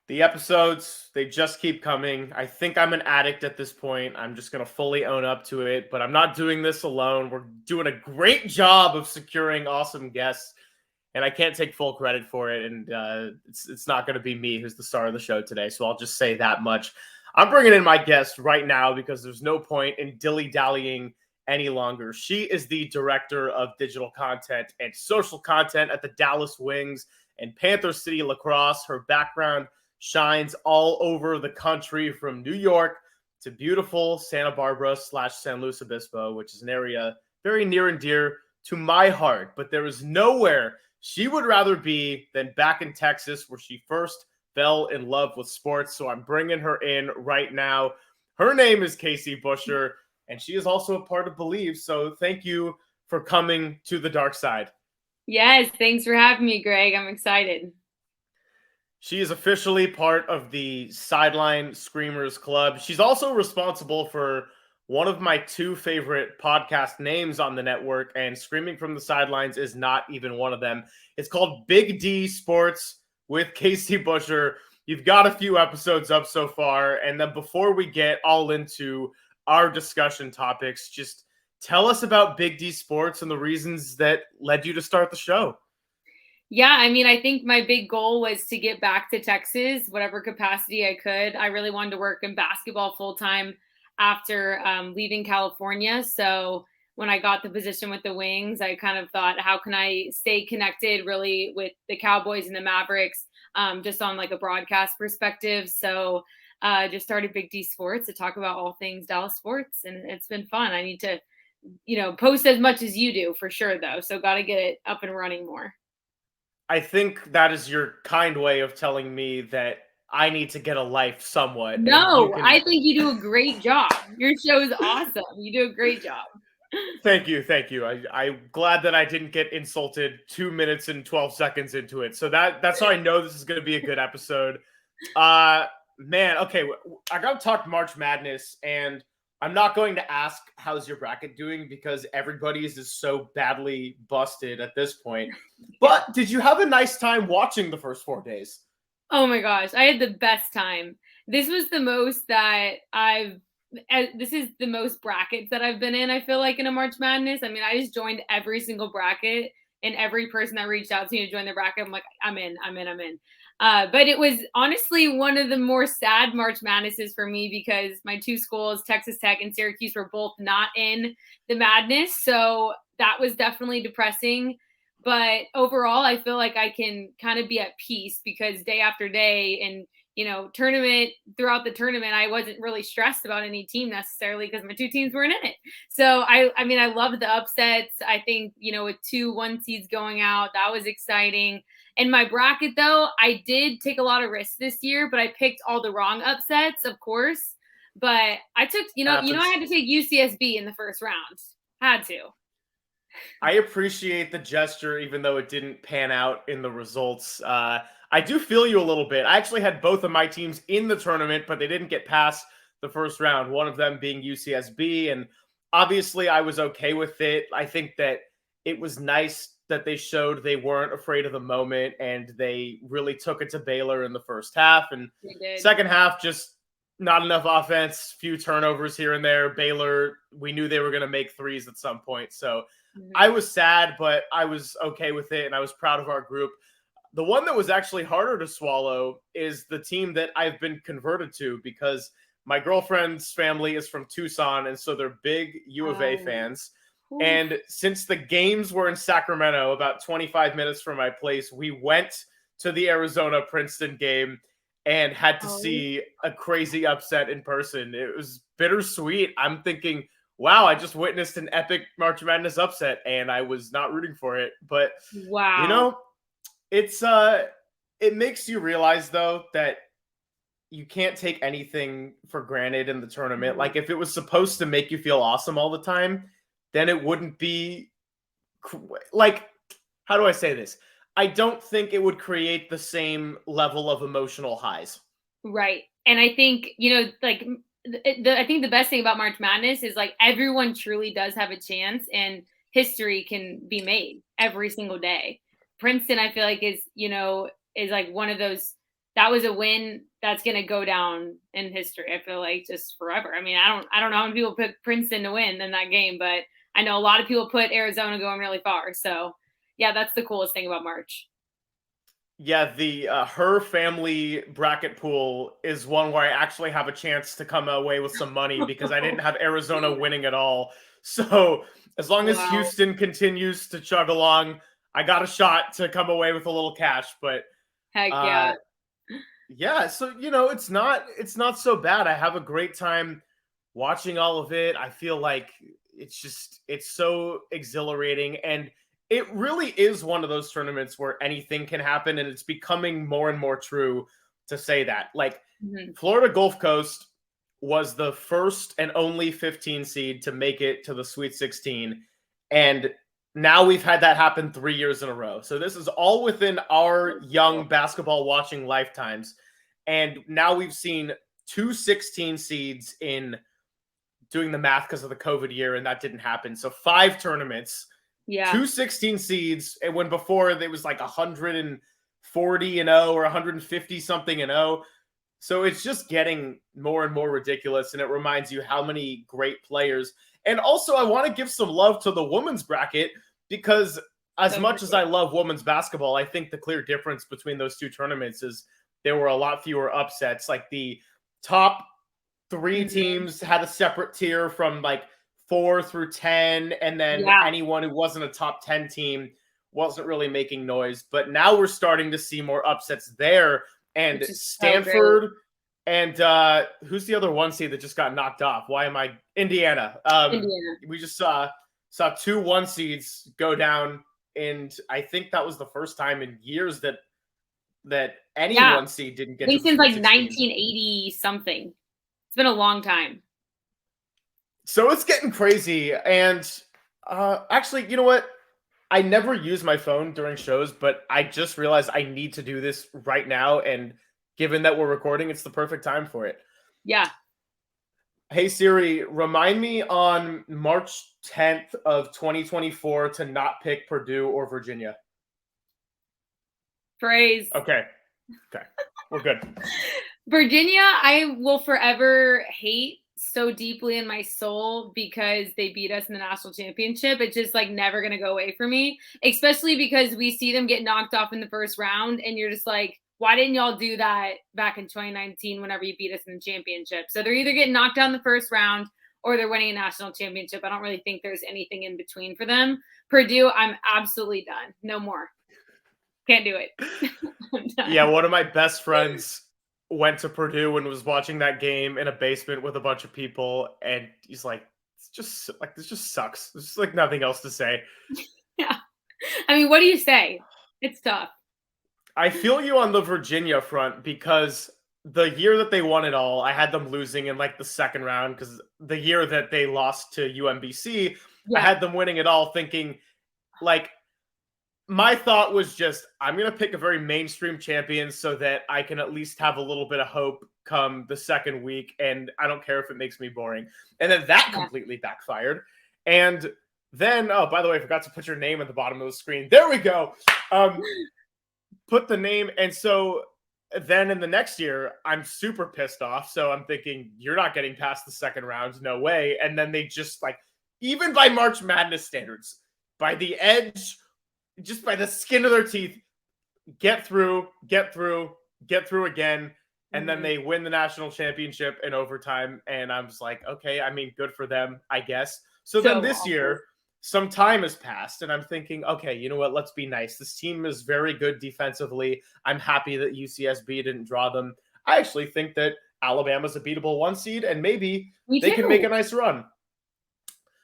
The episodes, they just keep coming. I think I'm an addict at this point. I'm just going to fully own up to it, but I'm not doing this alone. We're doing a great job of securing awesome guests, and I can't take full credit for it. And it's not going to be me who's the star of the show today, so I'll just say that much. I'm bringing in my guest right now because there's no point in dilly-dallying any longer. She is the director of digital content and social content at the Dallas Wings and Panther City Lacrosse. Her background shines all over the country, from New York to beautiful Santa Barbara / San Luis Obispo, which is an area very near and dear to my heart. But there is nowhere she would rather be than back in Texas, where she first fell in love with sports. So I'm bringing her in right now. Her name is Casey Buscher, and she is also a part of Believe. So thank you for coming to the dark side. Yes, thanks for having me, Greg. I'm excited. She is officially part of the Sideline Screamers Club. She's also responsible for one of my two favorite podcast names on the network, and Screaming from the Sidelines is not even one of them. It's called Big D Sports with Casey Buscher. You've got a few episodes up so far, and then before we get all into our discussion topics, just tell us about Big D Sports and the reasons that led you to start the show. Yeah, I mean, I think my big goal was to get back to Texas, whatever capacity I could. I really wanted to work in basketball full time after leaving California. So when I got the position with the Wings, I kind of thought, how can I stay connected really with the Cowboys and the Mavericks, just on like a broadcast perspective. So just started Big D Sports to talk about all things Dallas sports, and it's been fun. I need to, post as much as you do for sure, though. So got to get it up and running more. I think that is your kind way of telling me that I need to get a life somewhat. No, I think you do a great job. Your show is awesome. You do a great job. Thank you. I'm glad that I didn't get insulted 2 minutes and 12 seconds into it. So that's how I know this is going to be a good episode. Man, okay, I got to talk March Madness, and I'm not going to ask how's your bracket doing because everybody's is so badly busted at this point. But did you have a nice time watching the first 4 days? Oh my gosh, I had the best time. This was the most that this is the most brackets that I've been in, I feel like, in a March Madness. I mean, I just joined every single bracket, and every person that reached out to me to join the bracket, I'm like, I'm in. But it was honestly one of the more sad March Madnesses for me because my two schools, Texas Tech and Syracuse, were both not in the madness. So that was definitely depressing. But overall, I feel like I can kind of be at peace because day after day and, throughout the tournament, I wasn't really stressed about any team necessarily because my two teams weren't in it. So, I mean, I loved the upsets. I think, with 2 1 seeds going out, that was exciting. In my bracket, though, I did take a lot of risks this year, but I picked all the wrong upsets, of course. But I took, I had to take UCSB in the first round. Had to. I appreciate the gesture, even though it didn't pan out in the results. I do feel you a little bit. I actually had both of my teams in the tournament, but they didn't get past the first round, one of them being UCSB. And obviously, I was okay with it. I think that it was nice that they showed they weren't afraid of the moment, and they really took it to Baylor in the first half. And second half, just not enough offense, few turnovers here and there. Baylor, we knew they were going to make threes at some point. So I was sad, but I was okay with it, and I was proud of our group. The one that was actually harder to swallow is the team that I've been converted to because my girlfriend's family is from Tucson, and so they're big U of A fans. Cool. And since the games were in Sacramento, about 25 minutes from my place, we went to the Arizona-Princeton game and had to see a crazy upset in person. It was bittersweet. I'm thinking, wow, I just witnessed an epic March Madness upset, and I was not rooting for it. But, wow, it makes you realize, though, that you can't take anything for granted in the tournament. Mm-hmm. Like, if it was supposed to make you feel awesome all the time, then it wouldn't be, like, how do I say this? I don't think it would create the same level of emotional highs. Right. And I think, I think the best thing about March Madness is like everyone truly does have a chance and history can be made every single day. Princeton, I feel like is like one of those that was a win that's going to go down in history. I feel like just forever. I mean, I don't know how many people put Princeton to win in that game, but I know a lot of people put Arizona going really far. So yeah, that's the coolest thing about March. Yeah, the her family bracket pool is one where I actually have a chance to come away with some money because I didn't have Arizona winning at all. So as long as Wow. Houston continues to chug along, I got a shot to come away with a little cash. But Heck uh, yeah. yeah, so it's not so bad. I have a great time watching all of it. I feel like it's so exhilarating, and it really is one of those tournaments where anything can happen, and it's becoming more and more true to say that. Like Mm-hmm. Florida Gulf Coast was the first and only 15 seed to make it to the Sweet 16, and now we've had that happen 3 years in a row. So this is all within our young basketball watching lifetimes. And now we've seen two 16 seeds in doing the math because of the COVID year, and that didn't happen. So 5 tournaments, Yeah. two 16 seeds, and when before it was like 140 and 0 or 150 something and 0. So it's just getting more and more ridiculous, and it reminds you how many great players. And also, I want to give some love to the women's bracket because as much as I love women's basketball, I think the clear difference between those two tournaments is there were a lot fewer upsets. Like the top 3 Mm-hmm. teams had a separate tier from like 4 through 10, and then Yeah. anyone who wasn't a top 10 team wasn't really making noise. But now we're starting to see more upsets there. And Which is so Stanford and who's the other one seed that just got knocked off? Why am I Indiana? Indiana. We just saw 2 1 seeds go down, and I think that was the first time in years that any Yeah. 1 seed didn't get I to think the since Sweet like 16. 1980 something. It's been a long time. So it's getting crazy. And actually, you know what? I never use my phone during shows, but I just realized I need to do this right now. And given that we're recording, it's the perfect time for it. Yeah. Hey Siri, remind me on March 10th of 2024 to not pick Purdue or Virginia. Phrase. Okay. We're good. Virginia, I will forever hate so deeply in my soul because they beat us in the national championship. It's just like never going to go away for me, especially because we see them get knocked off in the first round. And you're just like, why didn't y'all do that back in 2019 whenever you beat us in the championship? So they're either getting knocked out in the first round or they're winning a national championship. I don't really think there's anything in between for them. Purdue, I'm absolutely done. No more. Can't do it. Yeah, one of my best friends went to Purdue and was watching that game in a basement with a bunch of people, and he's like, this just sucks. There's just like nothing else to say. Yeah. I mean, what do you say? It's tough. I feel you on the Virginia front because the year that they won it all, I had them losing in like the second round because the year that they lost to UMBC, I had them winning it all thinking like my thought was just, I'm going to pick a very mainstream champion so that I can at least have a little bit of hope come the second week. And I don't care if it makes me boring. And then that completely backfired. And then, oh, by the way, I forgot to put your name at the bottom of the screen. There we go. Put the name. And so then in the next year, I'm super pissed off. So I'm thinking, you're not getting past the second round. No way. And then they just like, even by March Madness standards, by the edge, just by the skin of their teeth, get through again. And then they win the national championship in overtime. And I'm just like, okay, I mean, good for them, I guess. So then this year, some time has passed, and I'm thinking, okay, you know what? Let's be nice. This team is very good defensively. I'm happy that UCSB didn't draw them. I actually think that Alabama's a beatable 1 seed, and maybe they can make a nice run.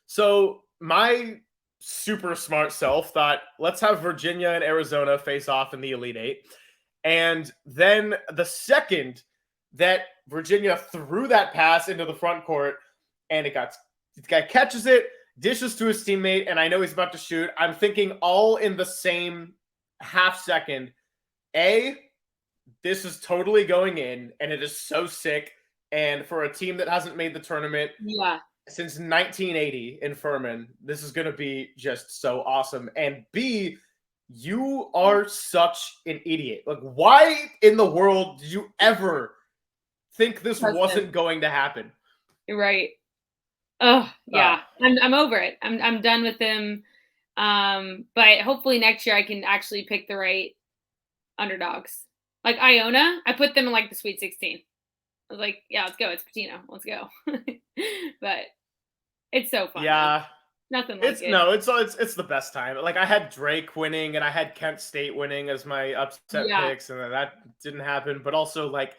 So my super smart self thought, let's have Virginia and Arizona face off in the Elite Eight. And then the second that Virginia threw that pass into the front court and this guy catches it, dishes to his teammate, and I know he's about to shoot. I'm thinking all in the same half second. This is totally going in, and it is so sick. And for a team that hasn't made the tournament since 1980 in Furman, this is going to be just so awesome. And B, you are such an idiot. Like, why in the world did you ever think this wasn't going to happen? Right. Oh, yeah. I'm over it. I'm done with him. But hopefully next year I can actually pick the right underdogs. Like Iona, I put them in like the Sweet 16. I was like, yeah, let's go. It's Patino. Let's go. But it's so fun. Yeah. Nothing like it. It's the best time. Like, I had Drake winning and I had Kent State winning as my upset Yeah. picks, and then that didn't happen. But also, like,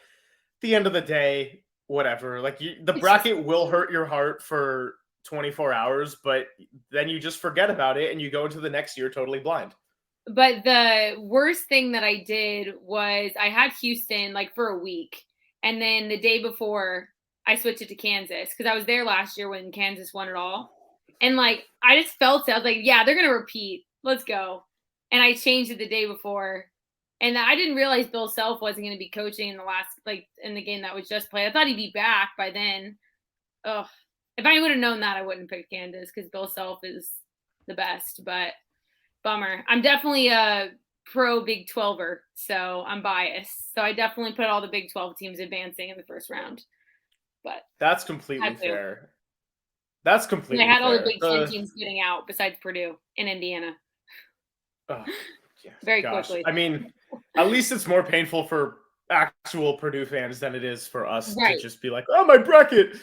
the end of the day, whatever. Like, the bracket will hurt your heart for 24 hours, but then you just forget about it and you go into the next year totally blind. But the worst thing that I did was I had Houston like for a week. And then the day before, I switched it to Kansas because I was there last year when Kansas won it all. And like, I just felt it. I was like, yeah, they're going to repeat. Let's go. And I changed it the day before. And I didn't realize Bill Self wasn't going to be coaching in the last, like, in the game that was just played. I thought he'd be back by then. Ugh. If I would have known that, I wouldn't pick Kansas because Bill Self is the best. But bummer. I'm definitely a pro Big 12er, so I'm biased. So I definitely put all the Big 12 teams advancing in the first round. But that's completely fair. That's completely fair. I had fair. all the Big 10 teams getting out besides Purdue and Indiana. Oh, yeah, very quickly. I mean, at least it's more painful for actual Purdue fans than it is for us to just be like, oh, my bracket.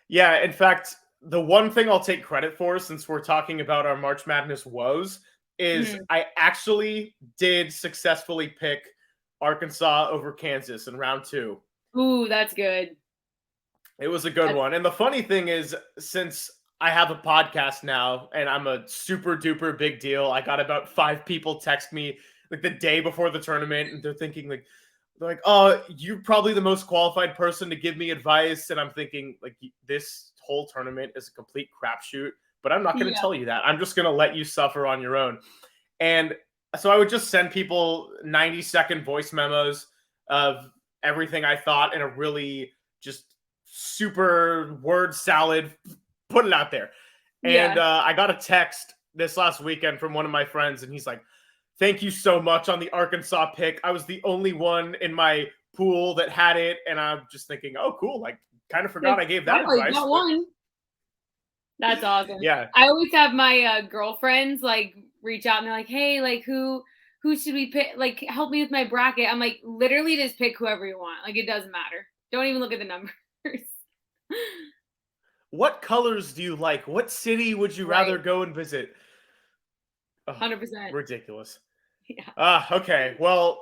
Yeah, in fact, the one thing I'll take credit for, since we're talking about our March Madness woes, is I actually did successfully pick Arkansas over Kansas in round 2. Ooh, that's good. It was a good one. And the funny thing is, since I have a podcast now and I'm a super duper big deal, I got about 5 people text me like the day before the tournament, and they're thinking like, oh, you're probably the most qualified person to give me advice. And I'm thinking, like, this whole tournament is a complete crapshoot, but I'm not going to tell you that. I'm just going to let you suffer on your own. And so I would just send people 90-second voice memos of everything I thought in a really just super word salad, put it out there. And I got a text this last weekend from one of my friends, and he's like, thank you so much on the Arkansas pick. I was the only one in my pool that had it. And I'm just thinking, oh, cool. Like, kind of forgot I gave that advice. Got one. That's awesome. Yeah. I always have my girlfriends like reach out and they're like, hey, like who should we pick? Like, help me with my bracket. I'm like, literally just pick whoever you want. Like, it doesn't matter. Don't even look at the numbers. What colors do you like? What city would you rather go and visit? 100%. Ridiculous. Yeah. Okay. Well,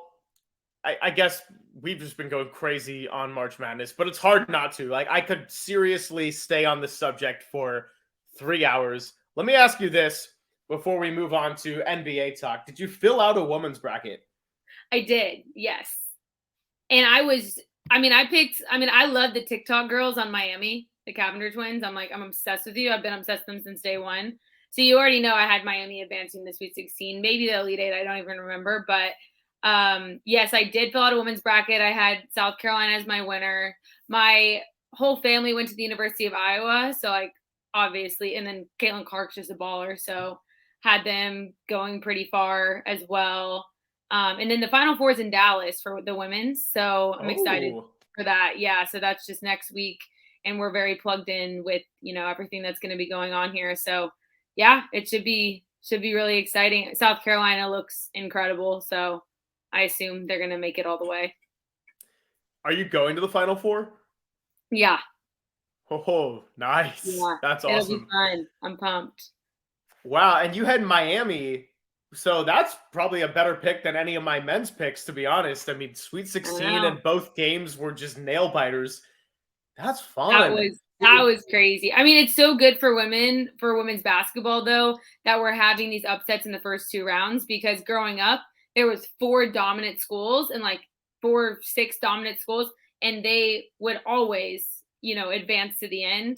I guess we've just been going crazy on March Madness, but it's hard not to. Like, I could seriously stay on this subject for 3 hours. Let me ask you this before we move on to NBA talk. Did you fill out a woman's bracket? I did, yes. And I love the TikTok girls on Miami, the Cavender twins. I'm obsessed with you. I've been obsessed with them since day one. So you already know I had Miami advancing the Sweet 16, maybe the Elite 8. I don't even remember. But yes, I did fill out a women's bracket. I had South Carolina as my winner. My whole family went to the University of Iowa. So, like, obviously. And then Caitlin Clark's just a baller. So had them going pretty far as well. And then the Final Four is in Dallas for the women's. So I'm excited for that. Yeah. So that's just next week. And we're very plugged in with, everything that's going to be going on here. So yeah, it should be really exciting. South Carolina looks incredible. So I assume they're going to make it all the way. Are you going to the Final Four? Yeah. Oh, nice. Yeah, that's awesome. It'll be fun. I'm pumped. Wow. And you had Miami. So that's probably a better pick than any of my men's picks, to be honest. I mean, Sweet 16 and both games were just nail biters. That's fun. That was crazy. I mean, it's so good for women's basketball, though, that we're having these upsets in the first 2 rounds, because growing up, there was 4 dominant schools and like 4, 6 dominant schools, and they would always, advance to the end,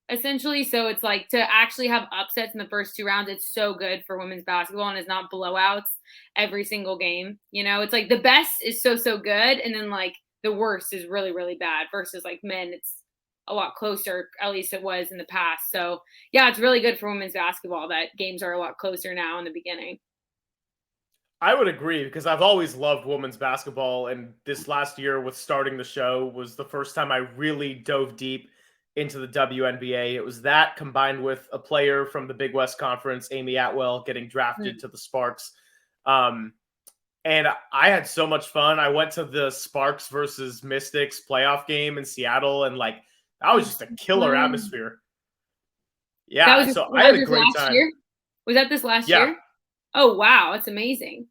essentially. So it's like to actually have upsets in the first 2 rounds, it's so good for women's basketball, and it's not blowouts every single game. It's like the best is so good, and then like the worst is really, really bad, versus like men, it's a lot closer, at least it was in the past. So yeah, it's really good for women's basketball that games are a lot closer now in the beginning. I would agree because I've always loved women's basketball, and this last year with starting the show was the first time I really dove deep into the WNBA. It was that combined with a player from the Big West Conference, Amy Atwell, getting drafted to the Sparks. Um, and I had so much fun. I went to the Sparks versus Mystics playoff game in Seattle, and like that was just a killer atmosphere. Yeah, so I had a this great last time. year? Was that this last Yeah. year? Oh wow, that's amazing.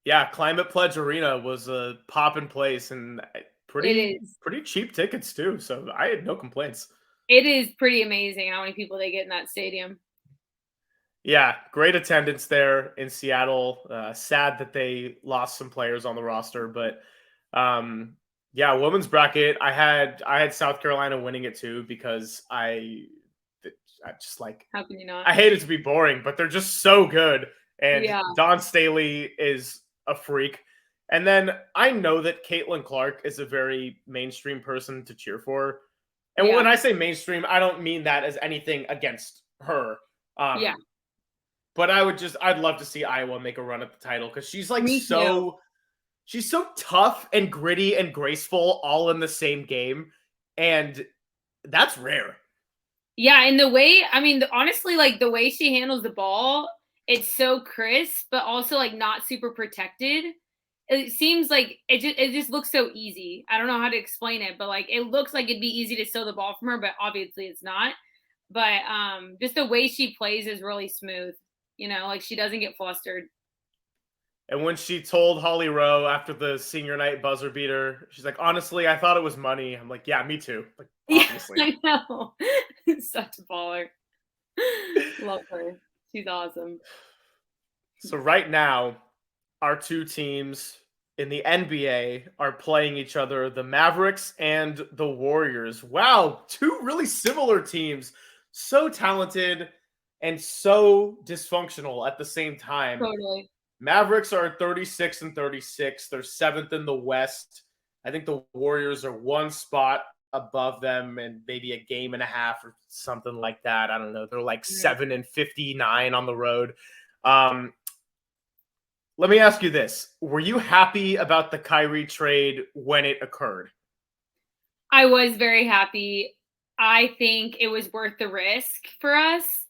Yeah, Climate Pledge Arena was a poppin' place and It pretty is. pretty cheap tickets too. So I had no complaints. It is pretty amazing how many people they get in that stadium. Yeah, great attendance there in Seattle. Sad that they lost some players on the roster, but yeah, women's bracket. I had South Carolina winning it too because I just like How can you not? I hate it to be boring, but they're just so good. And Yeah. Dawn Staley is a freak. And then I know that Caitlin Clark is a very mainstream person to cheer for. And when I say mainstream, I don't mean that as anything against her. Yeah. But I'd love to see Iowa make a run at the title because she's like Me too. she's so tough and gritty and graceful all in the same game. And that's rare. Yeah, and the way, I mean, honestly, like the way she handles the ball, it's so crisp, but also like not super protected. It seems like it just looks so easy. I don't know how to explain it, but like it looks like it'd be easy to steal the ball from her, but obviously it's not. But just the way she plays is really smooth. Like she doesn't get flustered. And when she told Holly Rowe after the senior night buzzer beater, she's like, honestly, I thought it was money. I'm like, yeah, me too. Like, obviously. Yeah, I know. Such a baller. Love her. She's awesome. So right now, our two teams in the NBA are playing each other, the Mavericks and the Warriors. Wow, two really similar teams. So talented and so dysfunctional at the same time. Totally. Mavericks are 36 and 36. They're seventh in the West. I think the Warriors are one spot above them and maybe a game and a half or something like that. I don't know. They're like 7 and 59 on the road. Let me ask you this. Were you happy about the Kyrie trade when it occurred? I was very happy. I think it was worth the risk for us.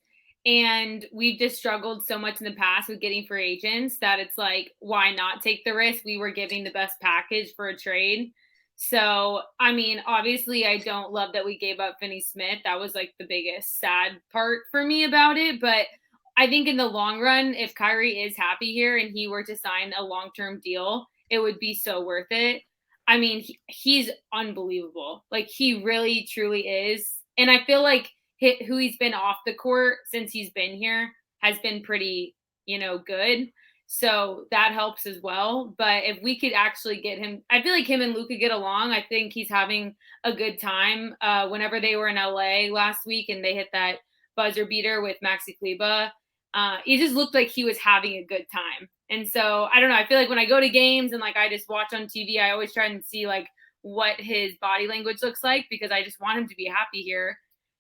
And we've just struggled so much in the past with getting free agents that it's like, why not take the risk? We were giving the best package for a trade. So, I mean, obviously, I don't love that we gave up Finney Smith. That was like the biggest sad part for me about it. But I think in the long run, if Kyrie is happy here and he were to sign a long-term deal, it would be so worth it. I mean, he's unbelievable. Like he really, truly is. And I feel like who he's been off the court since he's been here has been pretty, good. So that helps as well. But if we could actually get him, I feel like him and Luka get along. I think he's having a good time. Whenever they were in LA last week and they hit that buzzer beater with Maxi Kleba, he just looked like he was having a good time. And so I don't know. I feel like when I go to games and like I just watch on TV, I always try and see like what his body language looks like because I just want him to be happy here.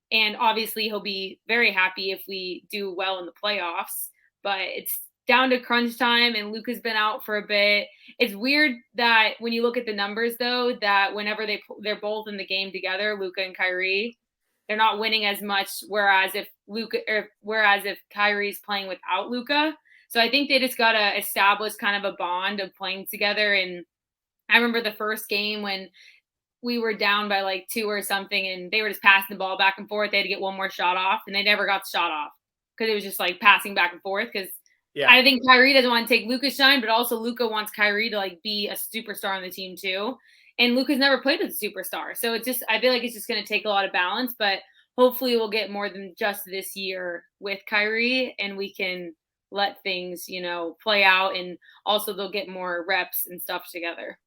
And obviously he'll be very happy if we do well in the playoffs. But it's down to crunch time and Luka's been out for a bit. It's weird that when you look at the numbers though, that whenever they're both in the game together, Luka and Kyrie, they're not winning as much. Whereas if Kyrie's playing without Luka. So I think they just got to establish kind of a bond of playing together. And I remember the first game when we were down by like 2 or something and they were just passing the ball back and forth. They had to get one more shot off and they never got the shot off because it was just like passing back and forth. Because I think Kyrie doesn't want to take Luka's shine, but also Luka wants Kyrie to like be a superstar on the team too. And Luka's never played with a superstar. So I feel like it's just going to take a lot of balance, but hopefully we'll get more than just this year with Kyrie and we can let things, play out. And also they'll get more reps and stuff together.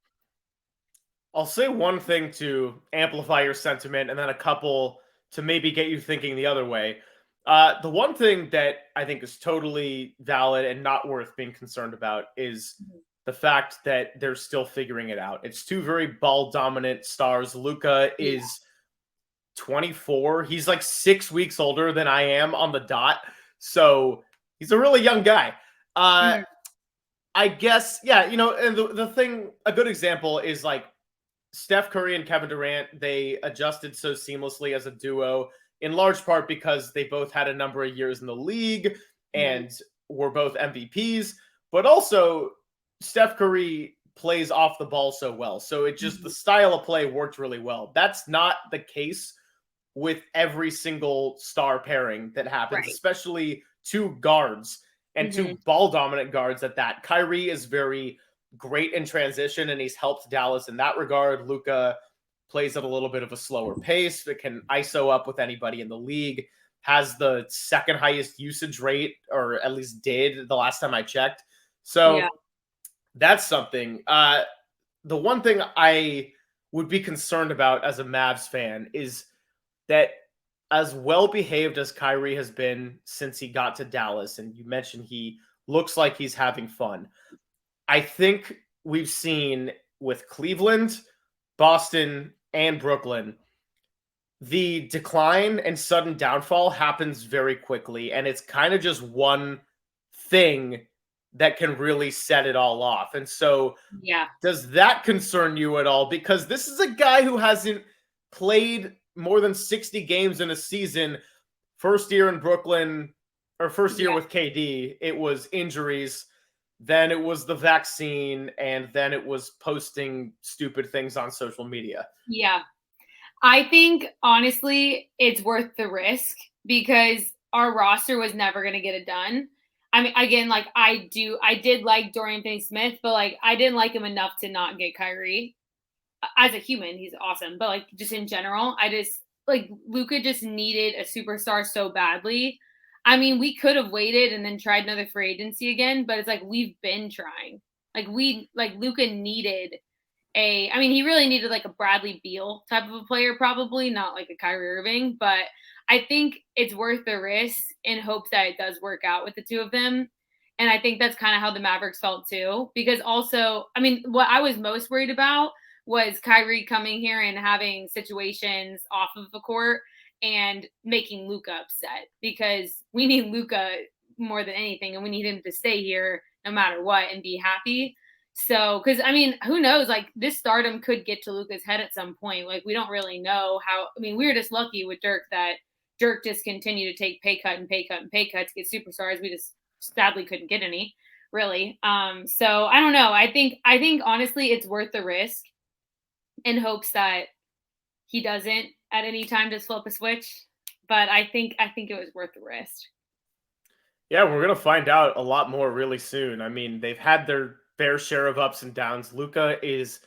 I'll say one thing to amplify your sentiment and then a couple to maybe get you thinking the other way. The one thing that I think is totally valid and not worth being concerned about is the fact that they're still figuring it out. It's two very ball dominant stars. Luka is 24. He's like 6 weeks older than I am on the dot. So he's a really young guy. I guess, yeah, and the thing, a good example is like Steph Curry and Kevin Durant, they adjusted so seamlessly as a duo, in large part because they both had a number of years in the league Mhm. and were both MVPs, but also Steph Curry plays off the ball so well. So it just, the Mhm. style of play worked really well. That's not the case with every single star pairing that happens, Right. especially two guards and two Mhm. ball dominant guards at that. Kyrie is very great in transition and he's helped Dallas in that regard. Luka plays at a little bit of a slower pace that can ISO up with anybody in the league, has the second highest usage rate, or at least did the last time I checked. Yeah. So that's something. The one thing I would be concerned about as a Mavs fan is that, as well behaved as Kyrie has been since he got to Dallas, and you mentioned he looks like he's having fun, I think we've seen with Cleveland, Boston, and Brooklyn, the decline and sudden downfall happens very quickly. And it's kind of just one thing that can really set it all off. And so, Yeah. does that concern you at all? Because this is a guy who hasn't played more than 60 games in a season. First year in Brooklyn, or first year Yeah. with KD, it was injuries. Then it was the vaccine. And then it was posting stupid things on social media. Yeah. I think honestly, it's worth the risk because our roster was never going to get it done. I mean, again, like I did like Dorian Finney-Smith, but like I didn't like him enough to not get Kyrie. As a human, he's awesome, but like just in general, I just like Luka just needed a superstar so badly. I mean, we could have waited and then tried another free agency again, but it's like we've been trying. Like Luka needed I mean, he really needed like a Bradley Beal type of a player, probably not like a Kyrie Irving, but I think it's worth the risk in hopes that it does work out with the two of them. And I think that's kind of how the Mavericks felt too. Because also, I mean, what I was most worried about was Kyrie coming here and having situations off of the court and making Luka upset because we need Luka more than anything and we need him to stay here no matter what and be happy. So, because I mean, who knows? Like this stardom could get to Luka's head at some point. Like we don't really know how. I mean, we were just lucky with Dirk that Dirk just continued to take pay cut and pay cut and pay cut to get superstars. We just sadly couldn't get any, really. So I don't know. I think honestly, it's worth the risk in hopes that he doesn't at any time just flip a switch. But I think it was worth the risk. Yeah, we're gonna find out a lot more really soon. I mean, they've had their fair share of ups and downs. Luca is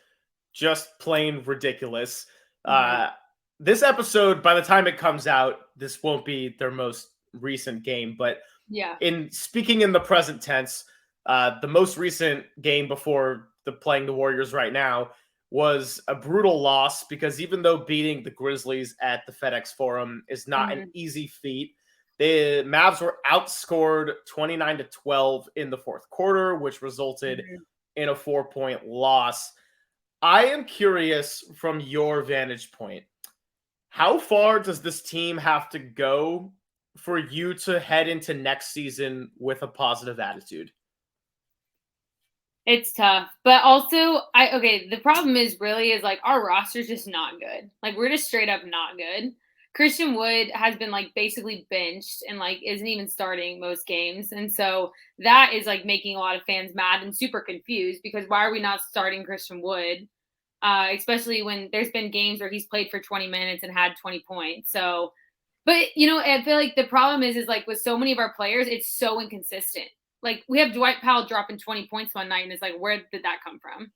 just plain ridiculous. Mhm. Uh, this episode, by the time it comes out, this won't be their most recent game. But Yeah. in speaking in the present tense, the most recent game before the playing the Warriors right now was a brutal loss because even though beating the Grizzlies at the FedEx Forum is not an Mhm. easy feat, the Mavs were outscored 29-12 in the fourth quarter, which resulted Mhm. in a 4-point loss. I am curious from your vantage point, how far does this team have to go for you to head into next season with a positive attitude? It's tough. But also the problem is really is like our roster's just not good. Like we're just straight up not good. Christian Wood has been like basically benched and like isn't even starting most games. And so that is like making a lot of fans mad and super confused because why are we not starting Christian Wood? Especially when there's been games where he's played for 20 minutes and had 20 points. So but I feel like the problem is like with so many of our players, it's so inconsistent. Like we have Dwight Powell dropping 20 points one night, and it's like, where did that come from?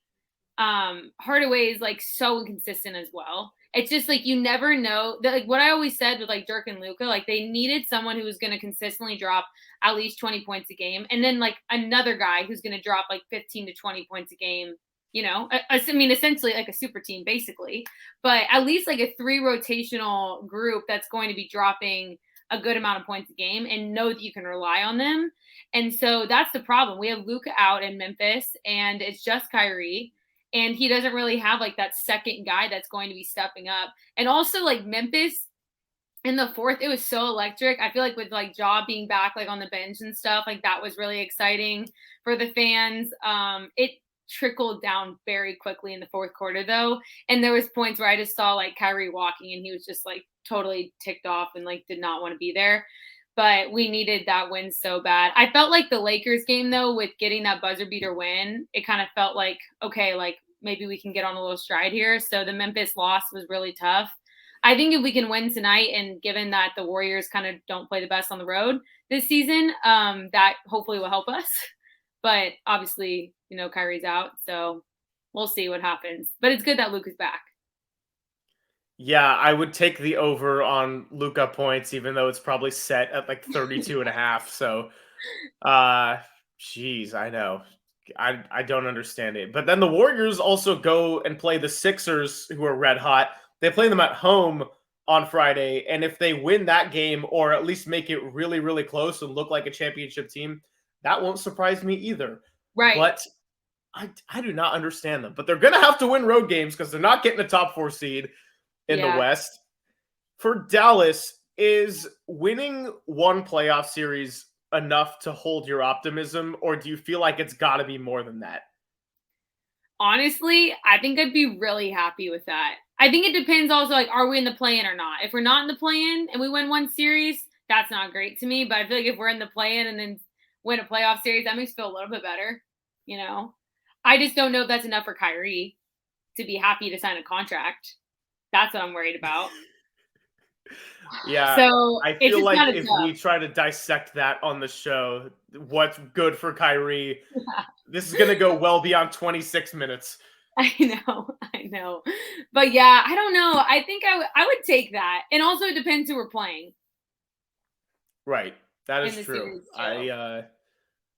Hardaway is like so inconsistent as well. It's just like you never know. Like what I always said with like Dirk and Luca, like they needed someone who was going to consistently drop at least 20 points a game, and then like another guy who's going to drop like 15 to 20 points a game. I mean, essentially like a super team, basically, but at least like a three rotational group that's going to be dropping a good amount of points a game and know that you can rely on them. And so that's the problem. We have Luca out in Memphis, and it's just Kyrie and he doesn't really have like that second guy that's going to be stepping up. And also like Memphis in the fourth, it was so electric. I feel like with like Ja being back like on the bench and stuff, like that was really exciting for the fans. It trickled down very quickly in the fourth quarter though. And there was points where I just saw like Kyrie walking and he was just like totally ticked off and like did not want to be there. But we needed that win so bad. I felt like the Lakers game though, with getting that buzzer beater win, it kind of felt like, okay, like maybe we can get on a little stride here. So the Memphis loss was really tough. I think if we can win tonight, and given that the Warriors kind of don't play the best on the road this season, that hopefully will help us. But obviously, Kyrie's out, so we'll see what happens. But it's good that Luke is back. Yeah, I would take the over on Luka points, even though it's probably set at like 32 and a half. So, geez, I know. I don't understand it. But then the Warriors also go and play the Sixers, who are red hot. They play them at home on Friday. And if they win that game, or at least make it really, really close and look like a championship team, that won't surprise me either. Right. But I do not understand them. But they're going to have to win road games because they're not getting a top 4 seed in the West. For Dallas, is winning one playoff series enough to hold your optimism, or do you feel like it's got to be more than that? Honestly, I think I'd be really happy with that. I think it depends also, like, are we in the play-in or not? If we're not in the play-in and we win one series, that's not great to me. But I feel like if we're in the play-in and then win a playoff series, that makes me feel a little bit better, I just don't know if that's enough for Kyrie to be happy to sign a contract. That's what I'm worried about. Yeah, so I feel like if we try to dissect that on the show, what's good for Kyrie, this is going to go well beyond 26 minutes. I know. But yeah, I don't know. I think I would take that. And also it depends who we're playing. Right. That is true. But I know.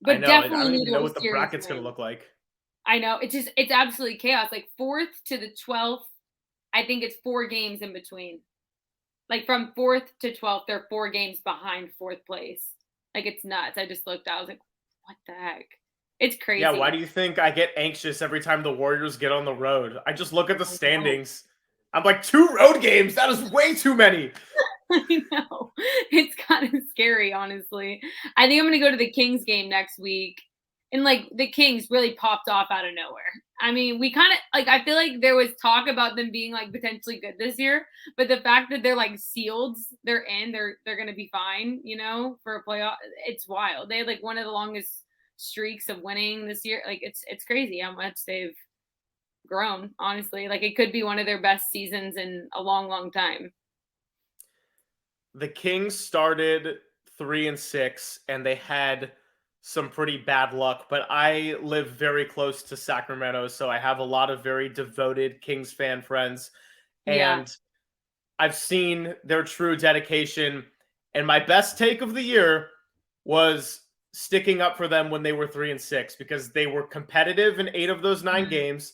Definitely I don't need even know what the bracket's going to look like. I know. It's absolutely chaos. Like 4th to the 12th, I think it's 4 games in between. Like from 4th to 12th, they're 4 games behind 4th place. Like it's nuts. I just looked. I was like, what the heck? It's crazy. Yeah, why do you think I get anxious every time the Warriors get on the road? I just look at the standings. I'm like, 2 road games? That is way too many. I know. It's kind of scary, honestly. I think I'm going to go to the Kings game next week. And, like, the Kings really popped off out of nowhere. I mean, we kind of, like, I feel like there was talk about them being, like, potentially good this year. But the fact that they're, like, sealed, they're in, they're going to be fine, for a playoff. It's wild. They had, like, one of the longest streaks of winning this year. Like, it's crazy how much they've grown, honestly. Like, it could be one of their best seasons in a long, long time. The Kings started 3-6, and they had some pretty bad luck, but I live very close to Sacramento, so I have a lot of very devoted Kings fan friends, and I've seen their true dedication, and my best take of the year was sticking up for them when they were 3-6, because they were competitive in 8 of those 9 games,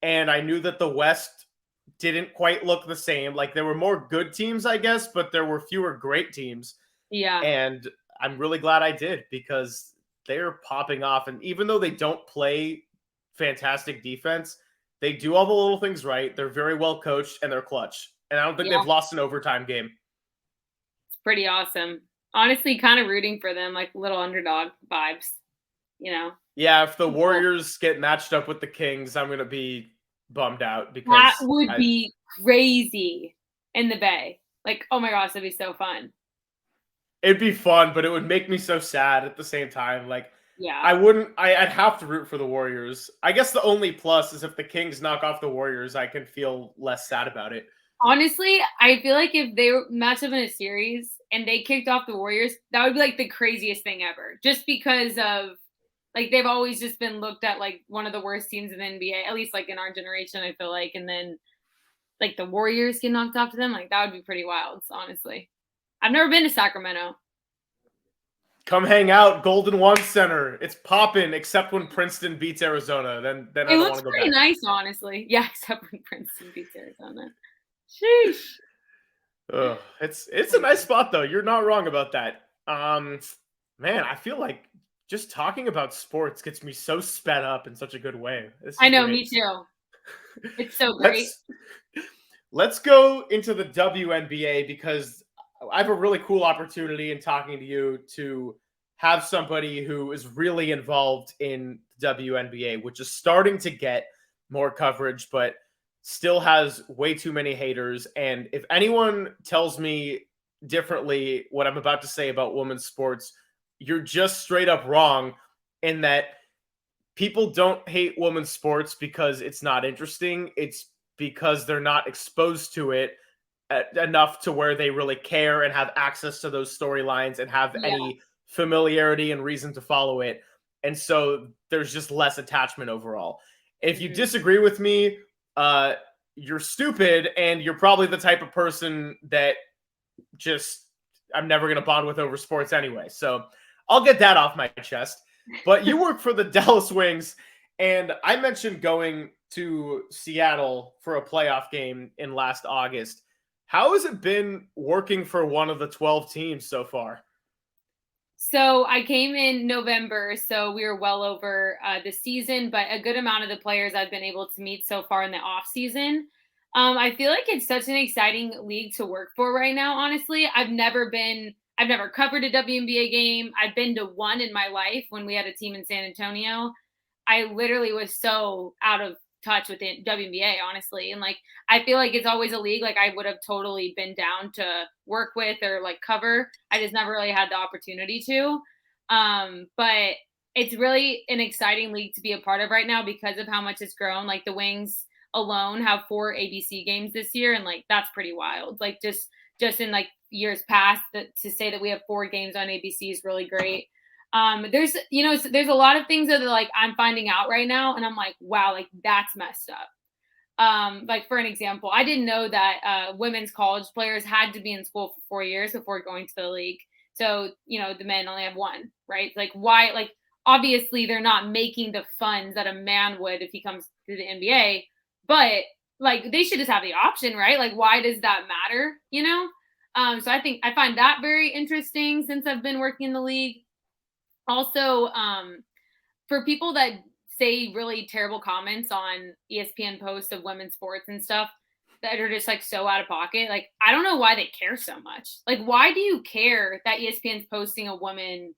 and I knew that the West didn't quite look the same. Like, there were more good teams, I guess, but there were fewer great teams. Yeah. And I'm really glad I did, because they're popping off. And even though they don't play fantastic defense, they do all the little things right. They're very well coached, and they're clutch. And I don't think they've lost an overtime game. It's pretty awesome. Honestly, kind of rooting for them, like little underdog vibes, Yeah, if the Warriors get matched up with the Kings, I'm going to be bummed out, because that would be crazy in the Bay. Like, oh my gosh, that'd be so fun. It'd be fun, but it would make me so sad at the same time. Like, yeah, I'd have to root for the Warriors. I guess the only plus is if the Kings knock off the Warriors, I can feel less sad about it. Honestly, I feel like if they match up in a series and they kicked off the Warriors, that would be like the craziest thing ever. Just because of, like, they've always just been looked at like one of the worst teams in the NBA, at least like in our generation, I feel like. And then like the Warriors get knocked off to them, like that would be pretty wild, honestly. I've never been to Sacramento. Come hang out, Golden One Center. It's popping, except when Princeton beats Arizona. Then I don't want to go back. It looks pretty nice, honestly. Yeah, except when Princeton beats Arizona. Sheesh. It's a nice spot, though. You're not wrong about that. Man, I feel like just talking about sports gets me so sped up in such a good way. I know, me too. It's so great. Let's go into the WNBA, because I have a really cool opportunity in talking to you to have somebody who is really involved in WNBA, which is starting to get more coverage, but still has way too many haters. And if anyone tells me differently what I'm about to say about women's sports, you're just straight up wrong in that people don't hate women's sports because it's not interesting. It's because they're not exposed to it enough to where they really care and have access to those storylines and have Yeah. any familiarity and reason to follow it. And so there's just less attachment overall. If you disagree with me, you're stupid, and you're probably the type of person that just I'm never going to bond with over sports anyway. So I'll get that off my chest. But you work for the Dallas Wings, and I mentioned going to Seattle for a playoff game in last August. How has it been working for one of the 12 teams so far? So I came in November, so we were well over the season, but a good amount of the players I've been able to meet so far in the off season. I feel like it's such an exciting league to work for right now. Honestly, I've never covered a WNBA game. I've been to one in my life when we had a team in San Antonio. I literally was so out of touch with the WNBA, honestly. And like, I feel like it's always a league like I would have totally been down to work with or like cover. I just never really had the opportunity to. But it's really an exciting league to be a part of right now because of how much it's grown. Like the Wings alone have 4 ABC games this year, and like that's pretty wild. Like just in like years past, that to say that we have 4 games on ABC is really great. There's a lot of things that are like I'm finding out right now, and I'm like, wow, like that's messed up. Like for an example, I didn't know that women's college players had to be in school for 4 years before going to the league. So the men only have 1, right? Like why? Like obviously they're not making the funds that a man would if he comes to the NBA, but like they should just have the option, right? Like why does that matter? So I find that very interesting since I've been working in the league. Also, for people that say really terrible comments on ESPN posts of women's sports and stuff that are just like so out of pocket, like I don't know why they care so much. Like, why do you care that ESPN's posting a woman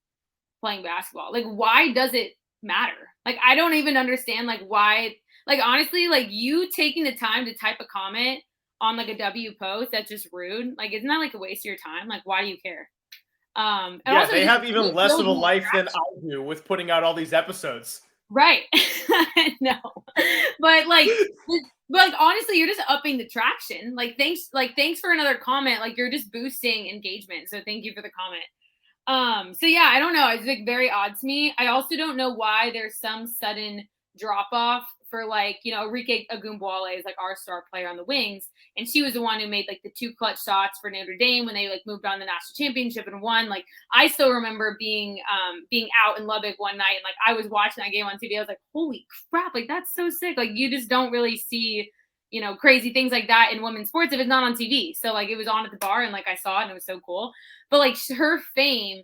playing basketball? Like, why does it matter? Like, I don't even understand like why. Like, honestly, like you taking the time to type a comment on like a W post that's just rude. Like, isn't that like a waste of your time? Like, why do you care? And Yeah, also they just have even less of a life than I do with putting out all these episodes. right. No. But like honestly, you're just upping the traction. Thanks for another comment. Like you're just boosting engagement. So thank you for the comment. So yeah, I don't know. It's like very odd to me. I also don't know why there's some sudden drop off for like, Enrique Agumbwale is like our star player on the Wings. And she was the one who made like the 2 clutch shots for Notre Dame when they like moved on the national championship and won. Like I still remember being out in Lubbock one night and like I was watching that game on TV. I was like, holy crap, like that's so sick. Like you just don't really see, crazy things like that in women's sports if it's not on TV. So like it was on at the bar and like I saw it and it was so cool. But like her fame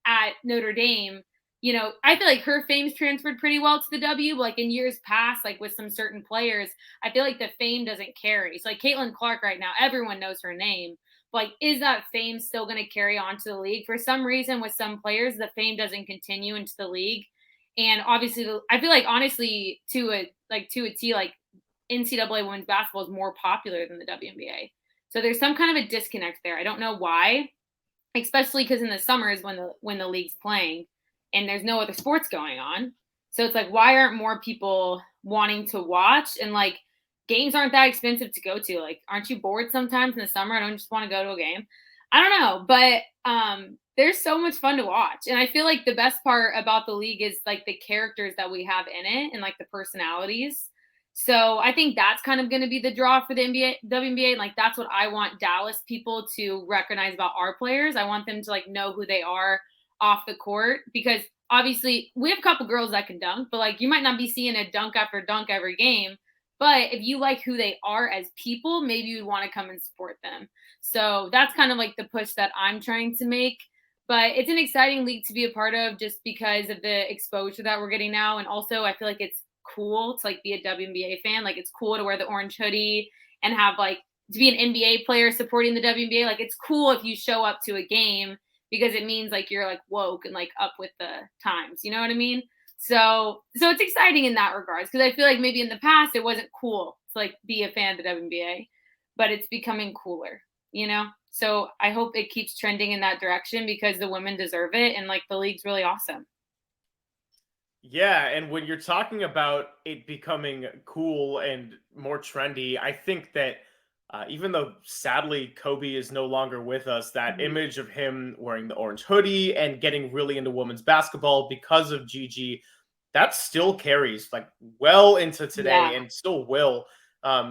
at Notre Dame, I feel like her fame's transferred pretty well to the W. But like in years past, like with some certain players, I feel like the fame doesn't carry. So like Caitlin Clark right now, everyone knows her name. But like, is that fame still going to carry on to the league? For some reason, with some players, the fame doesn't continue into the league. And obviously, I feel like honestly, to a T, like NCAA women's basketball is more popular than the WNBA. So there's some kind of a disconnect there. I don't know why, especially because in the summer is when the league's playing and there's no other sports going on. So it's like, why aren't more people wanting to watch? And like games aren't that expensive to go to. Like, aren't you bored sometimes in the summer? I don't just want to go to a game. I don't know, but there's so much fun to watch. And I feel like the best part about the league is like the characters that we have in it and like the personalities. So I think that's kind of going to be the draw for the WNBA. And like, that's what I want Dallas people to recognize about our players. I want them to like know who they are off the court, because obviously we have a couple girls that can dunk, but like you might not be seeing a dunk after dunk every game. But if you like who they are as people, maybe you'd want to come and support them. So that's kind of like the push that I'm trying to make. But it's an exciting league to be a part of just because of the exposure that we're getting now. And also I feel like it's cool to like be a WNBA fan. Like it's cool to wear the orange hoodie and have like to be an NBA player supporting the WNBA, like it's cool if you show up to a game because it means like you're like woke and like up with the times. You know what I mean? So it's exciting in that regards because I feel like maybe in the past it wasn't cool to like be a fan of the WNBA, but it's becoming cooler, you know? So I hope it keeps trending in that direction because the women deserve it and like the league's really awesome. Yeah, and when you're talking about it becoming cool and more trendy, I think that even though sadly Kobe is no longer with us, that Mhm. image of him wearing the orange hoodie and getting really into women's basketball because of Gigi, that still carries like well into Yeah. today and still will.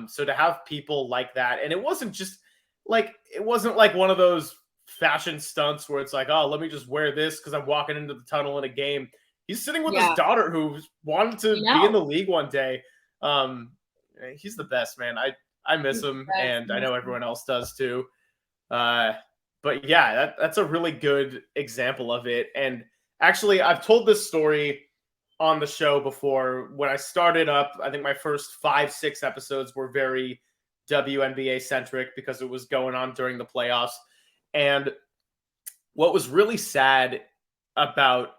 So to have people like that, and it wasn't like one of those fashion stunts where it's like, oh, let me just wear this because I'm walking into the tunnel in a game. He's sitting with his Yeah. daughter who wanted I to be in know. the league one day. Um, he's the best, man. I miss He's the him, best. and I know everyone else does too. Uh, but yeah, that's a really good example of it. And actually, I've told this story on the show before. When I started up, I think my first 5, 6 episodes were very WNBA centric because it was going on during the playoffs. And what was really sad about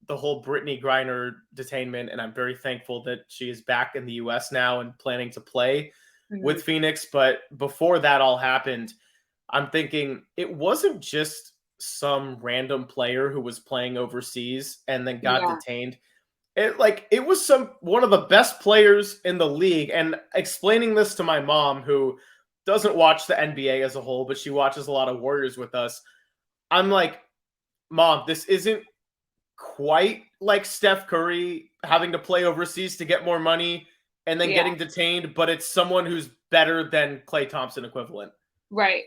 the whole Brittany Griner detainment, and I'm very thankful that she is back in the US now and planning to play Mhm. with Phoenix. But before that all happened, I'm thinking it wasn't just some random player who was playing overseas and then got Yeah. detained. It was one of the best players in the league. And explaining this to my mom, who doesn't watch the NBA as a whole, but she watches a lot of Warriors with us. I'm like, Mom, this isn't quite like Steph Curry having to play overseas to get more money and then Yeah. getting detained, but it's someone who's better than Klay Thompson equivalent. Right.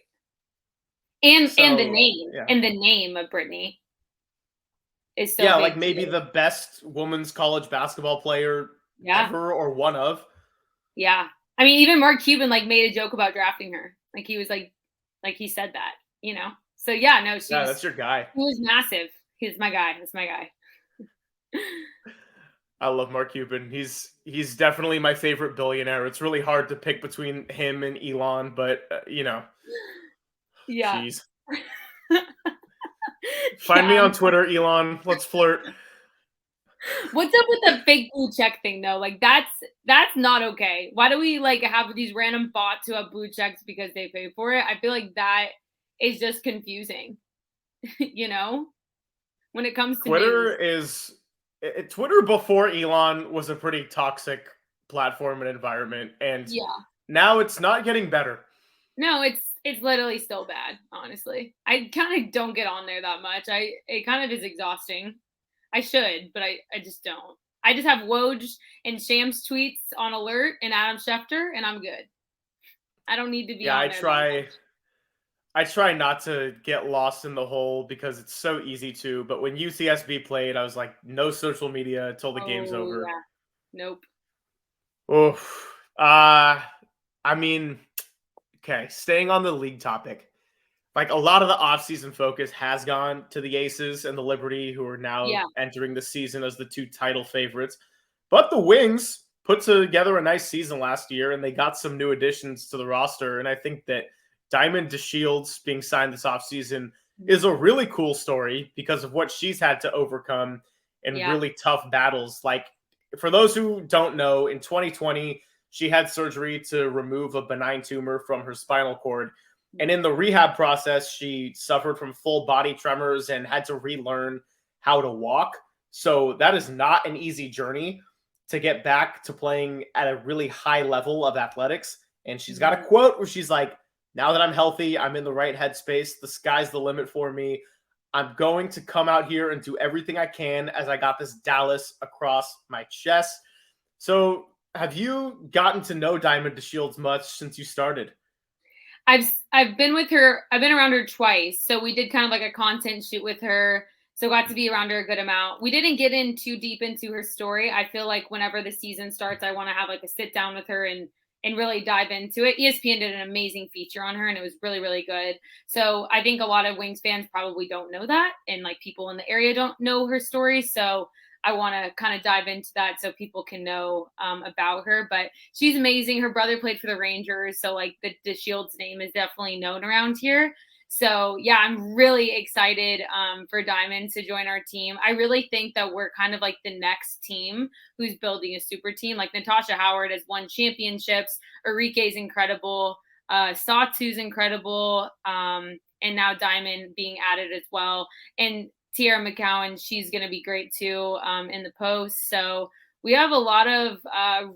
And So yeah. the name of Brittany is so Yeah, like big maybe too. the best women's college basketball player Yeah. ever or one of. Yeah. I mean, even Mark Cuban like made a joke about drafting her. Like he was like he said that, you know. So yeah, no, Yeah, that's your guy. she was massive. He's my guy. That's my guy. I love Mark Cuban. He's definitely my favorite billionaire. It's really hard to pick between him and Elon, but Yeah. jeez. Find me Yeah. on Twitter, Elon. Let's flirt. What's up with the fake blue check thing though? Like that's not okay. Why do we like have these random bots who have blue checks because they pay for it? I feel like that is just confusing. You know, when it comes to Twitter news. is Twitter before Elon was a pretty toxic platform and environment, and Yeah. now it's not getting better. No, it's literally still bad, honestly. I kind of don't get on there that much. It kind of is exhausting. I should, but I just don't. I just have Woj and Shams tweets on alert and Adam Schefter, and I'm good. I don't need to be Yeah, on there that much. I try not to get lost in the hole because it's so easy to. But when UCSB played, I was like, no social media until the game's Oh over. yeah. Nope. Oof. I mean, okay, staying on the league topic. Like a lot of the offseason focus has gone to the Aces and the Liberty, who are now Yeah. entering the season as the 2 title favorites. But the Wings put together a nice season last year, and they got some new additions to the roster. And I think that Diamond DeShields being signed this offseason is a really cool story because of what she's had to overcome in Yeah. really tough battles. Like, for those who don't know, in 2020, she had surgery to remove a benign tumor from her spinal cord. And in the rehab process, she suffered from full body tremors and had to relearn how to walk. So that is not an easy journey to get back to playing at a really high level of athletics. And she's got a Mhm. quote where she's like, now that I'm healthy, I'm in the right headspace. The sky's the limit for me. I'm going to come out here and do everything I can as I got this Dallas across my chest. So have you gotten to know Diamond DeShields much since you started? I've been with her. I've been around her twice. So we did kind of like a content shoot with her. So got to be around her a good amount. We didn't get in too deep into her story. I feel like whenever the season starts, I want to have like a sit down with her and really dive into it. ESPN did an amazing feature on her and it was really, really good. So I think a lot of Wings fans probably don't know that. And like people in the area don't know her story. So I want to kind of dive into that so people can know about her. But she's amazing. Her brother played for the Rangers, so like the Shield's name is definitely known around here. So yeah, I'm really excited for Diamond to join our team. I really think that we're kind of like the next team who's building a super team. Like Natasha Howard has won championships. Arike's incredible. Satu's incredible. And now Diamond being added as well. And Tiara McCowan, she's going to be great too in the post. So we have a lot of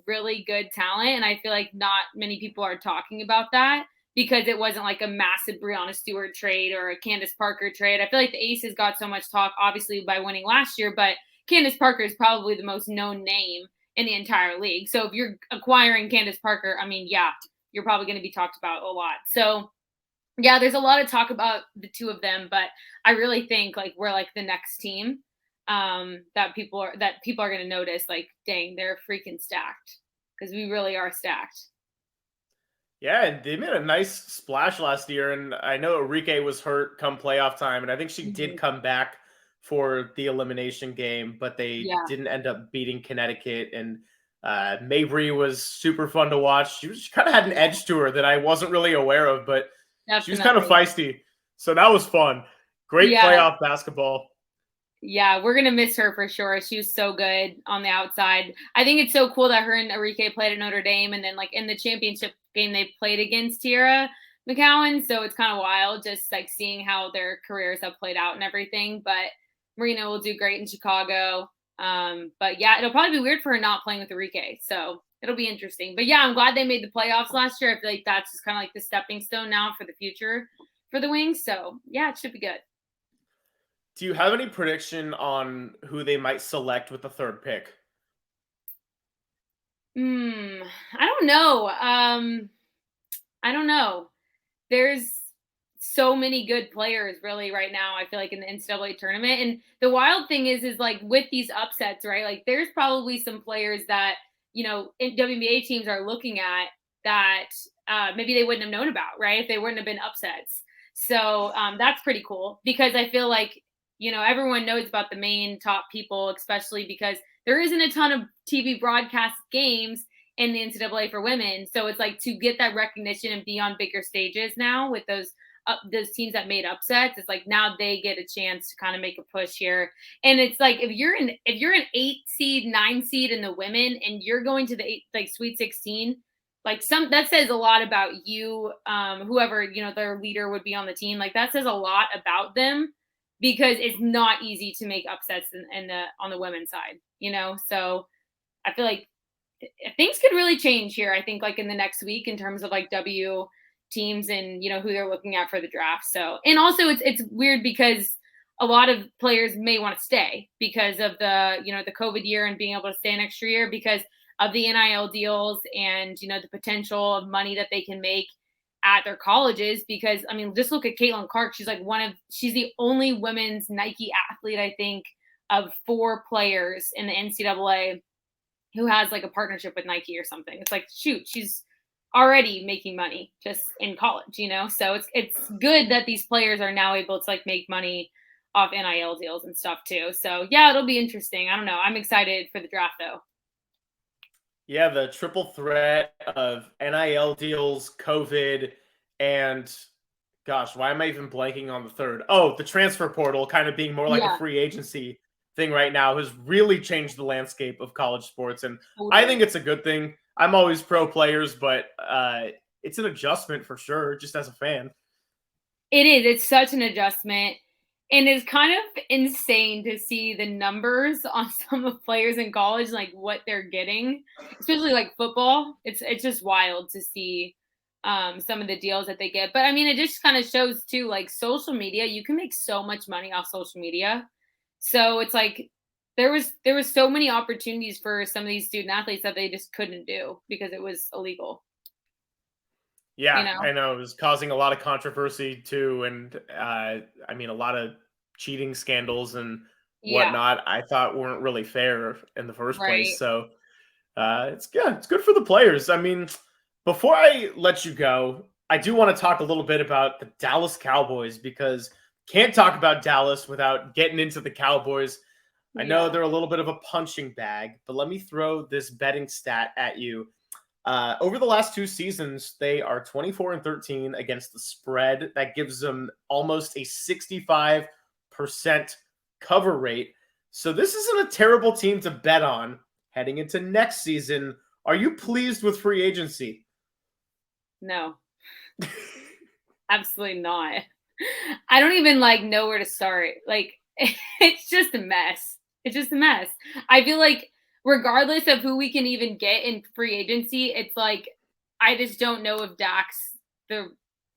really good talent. And I feel like not many people are talking about that, because it wasn't like a massive Breanna Stewart trade or a Candace Parker trade. I feel like the Aces got so much talk, obviously, by winning last year, but Candace Parker is probably the most known name in the entire league. So if you're acquiring Candace Parker, I mean, yeah, you're probably going to be talked about a lot. So yeah, there's a lot of talk about the two of them, but I really think like we're like the next team that people are going to notice, like, dang, they're freaking stacked, because we really are stacked. Yeah, they made a nice splash last year, and I know Arike was hurt come playoff time, and I think she did come back for the elimination game, but they didn't end up beating Connecticut. And Mabry was super fun to watch. She kind of had an edge to her that I wasn't really aware of, but she was kind of feisty, so that was fun. Great playoff basketball. Yeah, we're going to miss her for sure. She was so good on the outside. I think it's so cool that her and Arike played at Notre Dame, and then like in the championship game they played against Tiara McCowan. So it's kind of wild just like seeing how their careers have played out and everything. But Marina will do great in Chicago. But yeah, it'll probably be weird for her not playing with Arike. So it'll be interesting. But yeah, I'm glad they made the playoffs last year. I feel like that's just kind of like the stepping stone now for the future for the Wings. So yeah, it should be good. Do you have any prediction on who they might select with the third pick? I don't know. I don't know. There's so many good players really right now, I feel like, in the NCAA tournament. And the wild thing is like with these upsets, right? Like there's probably some players that, you know, WNBA teams are looking at that maybe they wouldn't have known about, right? If they wouldn't have been upsets. So that's pretty cool, because I feel like, you know, everyone knows about the main top people, especially because there isn't a ton of TV broadcast games in the NCAA for women. So it's like to get that recognition and be on bigger stages now with those teams that made upsets. It's like now they get a chance to kind of make a push here. And it's like if you're an 8 seed, 9 seed in the women, and you're going to the Sweet 16, like that says a lot about you. Whoever, you know, their leader would be on the team. Like that says a lot about them, because it's not easy to make upsets on the women's side, you know? So I feel like things could really change here, I think, like in the next week in terms of like W teams and, you know, who they're looking at for the draft. So, and also it's weird because a lot of players may want to stay because of the, you know, the COVID year and being able to stay an extra year because of the NIL deals and, you know, the potential of money that they can make at their colleges. Because I mean, just look at Caitlin Clark. She's like she's the only women's Nike athlete, I think, of 4 players in the NCAA who has like a partnership with Nike or something. It's like, shoot, she's already making money just in college, you know? So it's good that these players are now able to like make money off NIL deals and stuff too. So yeah, it'll be interesting. I don't know. I'm excited for the draft though. Yeah, the triple threat of NIL deals, COVID, and gosh, why am I even blanking on the third? Oh, the transfer portal kind of being more like a free agency thing right now has really changed the landscape of college sports. And I think it's a good thing. I'm always pro players, but it's an adjustment for sure, just as a fan. It is. It's such an adjustment. And it's kind of insane to see the numbers on some of players in college, like what they're getting, especially like football. It's just wild to see some of the deals that they get. But I mean, it just kind of shows too, like social media, you can make so much money off social media. So it's like there was so many opportunities for some of these student athletes that they just couldn't do because it was illegal. Yeah, you know? I know. It was causing a lot of controversy too. And I mean, a lot of cheating scandals and whatnot, I thought weren't really fair in the first place. So it's good for the players. I mean, before I let you go, I do want to talk a little bit about the Dallas Cowboys, because can't talk about Dallas without getting into the Cowboys. I know Yeah. they're a little bit of a punching bag, but let me throw this betting stat at you. Over the last 2 seasons, they are 24-13 against the spread. That gives them almost a 65% cover rate. So this isn't a terrible team to bet on heading into next season. Are you pleased with free agency? No, absolutely not. I don't even know where to start. It's just a mess. It's just a mess. I feel like regardless of who we can even get in free agency, it's like I just don't know if Dak's the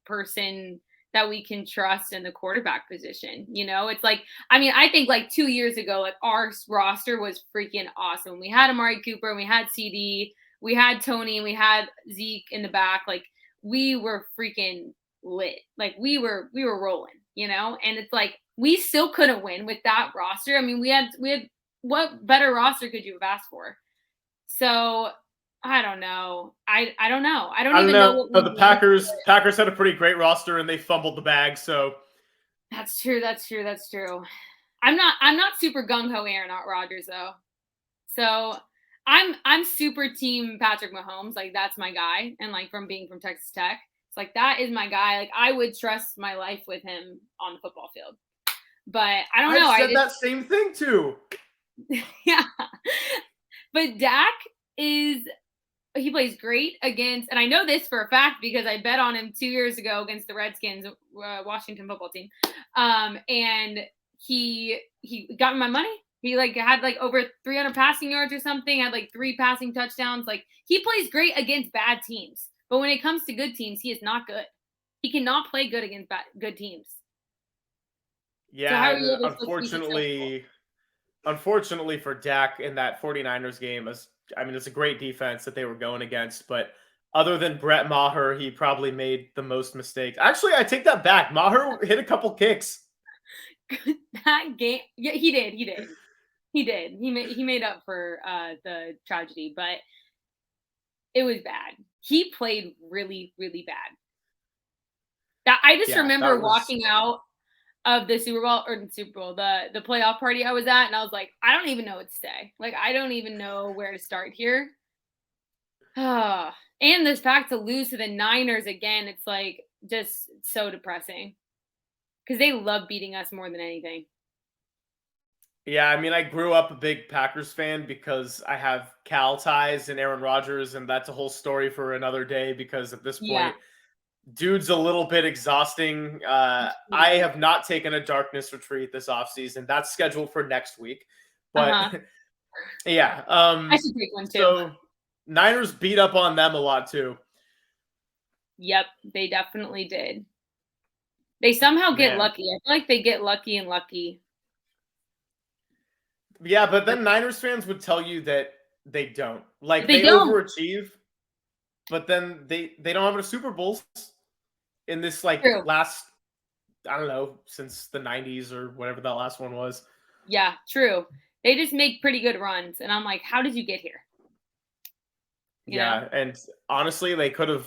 person that we can trust in the quarterback position. It's like I think 2 years ago, our roster was freaking awesome. We had Amari Cooper, and we had CD, we had Tony, and we had Zeke in the back. We were freaking lit. We were rolling, and it's like we still couldn't win with that roster. We had what better roster could you have asked for? So I don't know. I don't know. I don't even know what we the did. Packers had a pretty great roster and they fumbled the bag. So That's true. I'm not super gung ho Aaron Rodgers though. So I'm super team Patrick Mahomes. That's my guy. And from being from Texas Tech, it's that is my guy. I would trust my life with him on the football field. But I don't know. I said that same thing too. Yeah. But Dak he plays great against, and I know this for a fact because I bet on him 2 years ago against the Redskins, Washington football team. And he got me my money. He had over 300 passing yards or something, had 3 passing touchdowns. He plays great against bad teams. But when it comes to good teams, he is not good. He cannot play good against good teams. Yeah, so unfortunately for Dak in that 49ers game, it's a great defense that they were going against, but other than Brett Maher, he probably made the most mistakes. Actually, I take that back. Maher hit a couple kicks. That game, yeah, he did. He made up for the tragedy, but it was bad. He played really, really bad. I just remember walking out of the Super Bowl, the playoff party I was at, and I was like, I don't even know what to say. I don't even know where to start here. And this fact to lose to the Niners again, it's just so depressing because they love beating us more than anything. Yeah, I grew up a big Packers fan because I have Cal ties and Aaron Rodgers, and that's a whole story for another day because at this point, dude's a little bit exhausting. I have not taken a darkness retreat this offseason. That's scheduled for next week. But yeah. I should take one too. So Niners beat up on them a lot too. Yep, they definitely did. They somehow get lucky. I feel like they get lucky and lucky. Yeah, but then Niners fans would tell you that they don't. They overachieve, but then they don't have a Super Bowls in this last, I don't know, since the 90s or whatever that last one was. Yeah, true. They just make pretty good runs, and I'm like, how did you get here? Yeah, and honestly, they could have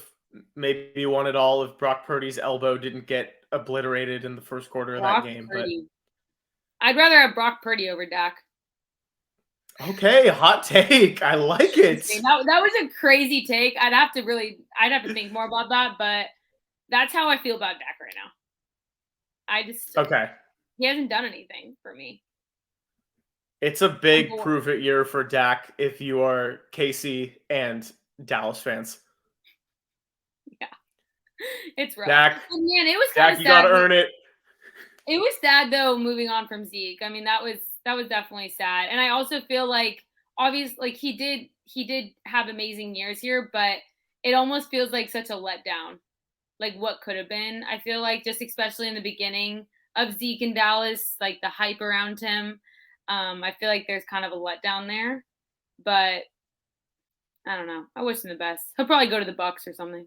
maybe won it all if Brock Purdy's elbow didn't get obliterated in the first quarter of that game. But I'd rather have Brock Purdy over Dak. Okay, hot take. I like it. That was a crazy take. I'd have to think more about that, but that's how I feel about Dak right now. Okay. He hasn't done anything for me. It's a big prove it year for Dak if you are Casey and Dallas fans. Yeah. It's rough. Dak, man, it was kind of sad. You got to earn it. It was sad though moving on from Zeke. That was definitely sad. And I also feel obviously he did have amazing years here, but it almost feels like such a letdown. What could have been. I feel just especially in the beginning of Zeke and Dallas, the hype around him. I feel there's kind of a letdown there, but I don't know. I wish him the best. He'll probably go to the Bucks or something.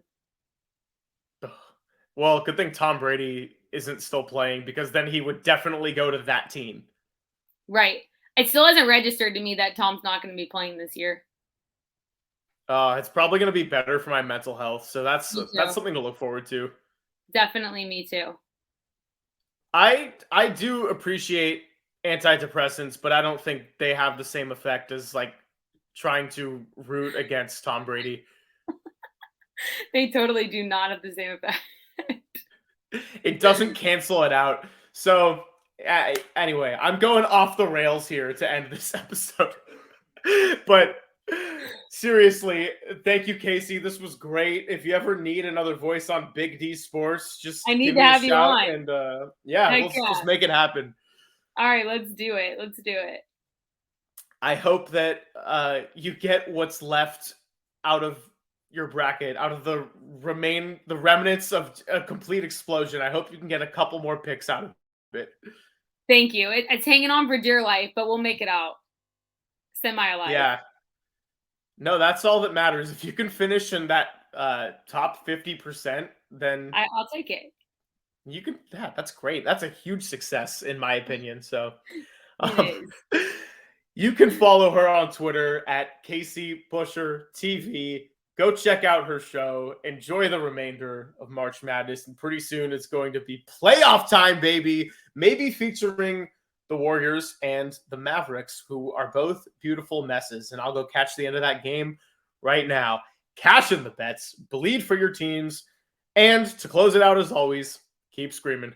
Well, good thing Tom Brady isn't still playing because then he would definitely go to that team. Right. It still hasn't registered to me that Tom's not going to be playing this year. It's probably going to be better for my mental health. So that's something to look forward to. Definitely me too. I do appreciate antidepressants, but I don't think they have the same effect as like trying to root against Tom Brady. They totally do not have the same effect. It doesn't cancel it out. So anyway, I'm going off the rails here to end this episode. But seriously, thank you, Casey. This was great. If you ever need another voice on Big D Sports, just I need give to me a have you shout, on. and yeah, Heck let's yeah. just make it happen. All right, let's do it. Let's do it. I hope that you get what's left out of your bracket, out of the remnants of a complete explosion. I hope you can get a couple more picks out of it. Thank you. It's hanging on for dear life, but we'll make it out. Semi-alive. Yeah. No, that's all that matters. If you can finish in that top 50%, then I'll take it. you can. Yeah, that's great. That's a huge success, in my opinion. So, It is. you can follow her on Twitter at Casey Buscher TV. Go check out her show. Enjoy the remainder of March Madness. And pretty soon it's going to be playoff time, baby. Maybe featuring the Warriors and the Mavericks, who are both beautiful messes. And I'll go catch the end of that game right now. Cash in the bets. Bleed for your teams. And to close it out, as always, keep screaming.